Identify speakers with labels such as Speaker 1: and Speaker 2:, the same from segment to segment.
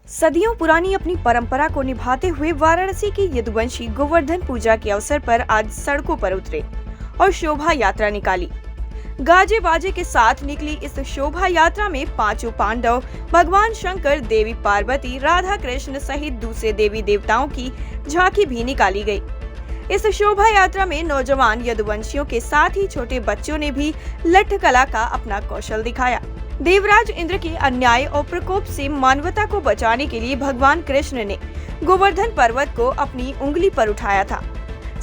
Speaker 1: सदियों पुरानी अपनी परंपरा को निभाते हुए वाराणसी की यदुवंशी गोवर्धन पूजा के अवसर पर आज सड़कों पर उतरे और शोभा यात्रा निकाली। गाजे बाजे के साथ निकली इस शोभा यात्रा में पांचों पांडव, भगवान शंकर, देवी पार्वती, राधा कृष्ण सहित दूसरे देवी देवताओं की झांकी भी निकाली गई। इस शोभा यात्रा में नौजवान यदुवंशियों के साथ ही छोटे बच्चों ने भी लठ कला का अपना कौशल दिखाया। देवराज इंद्र के अन्याय और प्रकोप से मानवता को बचाने के लिए भगवान कृष्ण ने गोवर्धन पर्वत को अपनी उंगली पर उठाया था।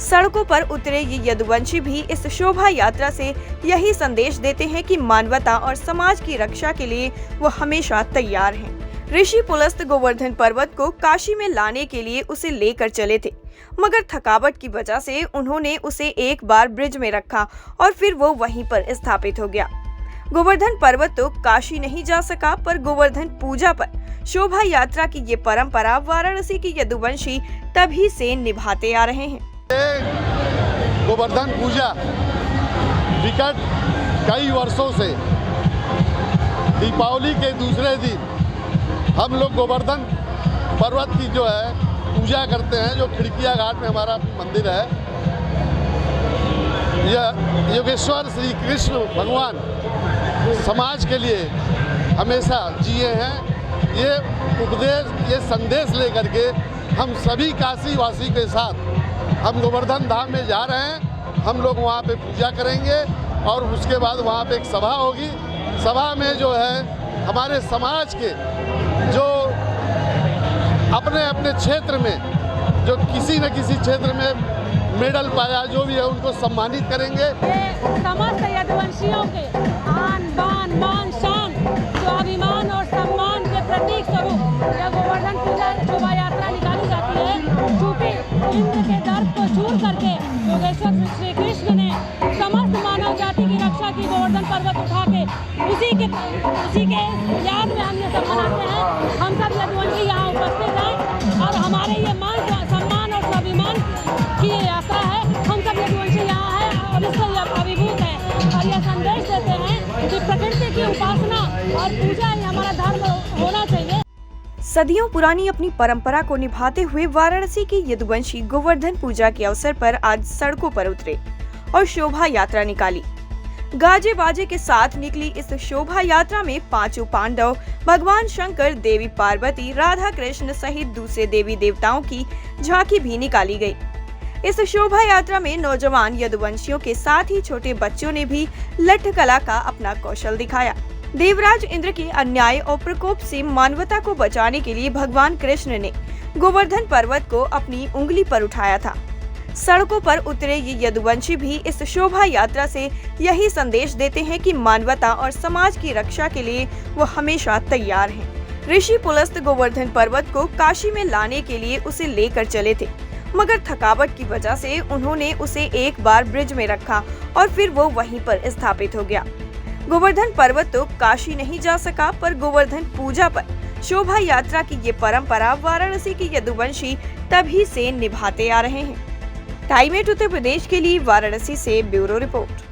Speaker 1: सड़कों पर उतरे ये यदुवंशी भी इस शोभा यात्रा से यही संदेश देते हैं कि मानवता और समाज की रक्षा के लिए वो हमेशा तैयार हैं। ऋषि पुलस्त गोवर्धन पर्वत को काशी में लाने के लिए उसे लेकर चले थे, मगर थकावट की वजह से उन्होंने उसे एक बार ब्रिज में रखा और फिर वो वहीं पर स्थापित हो गया। गोवर्धन पर्वत तो काशी नहीं जा सका, पर गोवर्धन पूजा पर शोभा यात्रा की ये परंपरा वाराणसी की यदुवंशी तभी से निभाते आ रहे हैं।
Speaker 2: गोवर्धन पूजा विगत कई वर्षों से दीपावली के दूसरे दिन हम लोग गोवर्धन पर्वत की जो है पूजा करते हैं। जो खिड़किया घाट में हमारा मंदिर है, यह योगेश्वर श्री कृष्ण भगवान समाज के लिए हमेशा जिए हैं। ये उपदेश, ये संदेश लेकर के हम सभी काशी वासी के साथ हम गोवर्धन धाम में जा रहे हैं। हम लोग वहाँ पे पूजा करेंगे और उसके बाद वहाँ पे एक सभा होगी। सभा में जो है हमारे समाज के जो अपने अपने क्षेत्र में जो किसी न किसी क्षेत्र में मेडल पाया, जो भी है उनको सम्मानित करेंगे।
Speaker 3: समस्त यदुवंशियों के आन बान मान शान, स्वाभिमान और सम्मान के प्रतीक स्वरूप यह गोवर्धन पूजा शोभा यात्रा निकाली जाती है। चूंकि इंद्र के दर्प को चूर करके योगेश्वर श्री कृष्ण ने समस्त मानव जाति की रक्षा की गोवर्धन पर्वत उठा के उसी के याद में हम ये सब मनाते हैं। हम सब यदुवंशी यहाँ उपस्थित हैं और हमारे ये मान सम्मान और स्वाभिमान की यात्रा है। हम सब यदुवंशी यहाँ हैं और इससे अभिभूत है और यह संदेश देते हैं कि प्रकृति की उपासना और पूजा ही हमारा धर्म होना चाहिए।
Speaker 1: सदियों पुरानी अपनी परंपरा को निभाते हुए वाराणसी की यदुवंशी गोवर्धन पूजा के अवसर पर आज सड़कों पर उतरे और शोभा यात्रा निकाली। गाजे बाजे के साथ निकली इस शोभा यात्रा में पांचों पांडव, भगवान शंकर, देवी पार्वती, राधा कृष्ण सहित दूसरे देवी देवताओं की झांकी भी निकाली गई। इस शोभा यात्रा में नौजवान यदुवंशियों के साथ ही छोटे बच्चों ने भी लठ कला का अपना कौशल दिखाया। देवराज इंद्र के अन्याय और प्रकोप से मानवता को बचाने के लिए भगवान कृष्ण ने गोवर्धन पर्वत को अपनी उंगली पर उठाया था। सड़कों पर उतरे ये यदुवंशी भी इस शोभा यात्रा से यही संदेश देते हैं कि मानवता और समाज की रक्षा के लिए वो हमेशा तैयार हैं। ऋषि पुलस्त गोवर्धन पर्वत को काशी में लाने के लिए उसे लेकर चले थे, मगर थकावट की वजह से उन्होंने उसे एक बार ब्रिज में रखा और फिर वो वहीं पर स्थापित हो गया। गोवर्धन पर्वत तो काशी नहीं जा सका, पर गोवर्धन पूजा पर शोभा यात्रा की ये परंपरा वाराणसी की यदुवंशी तभी से निभाते आ रहे हैं। टाइम 8 उत्तर प्रदेश के लिए वाराणसी से ब्यूरो रिपोर्ट।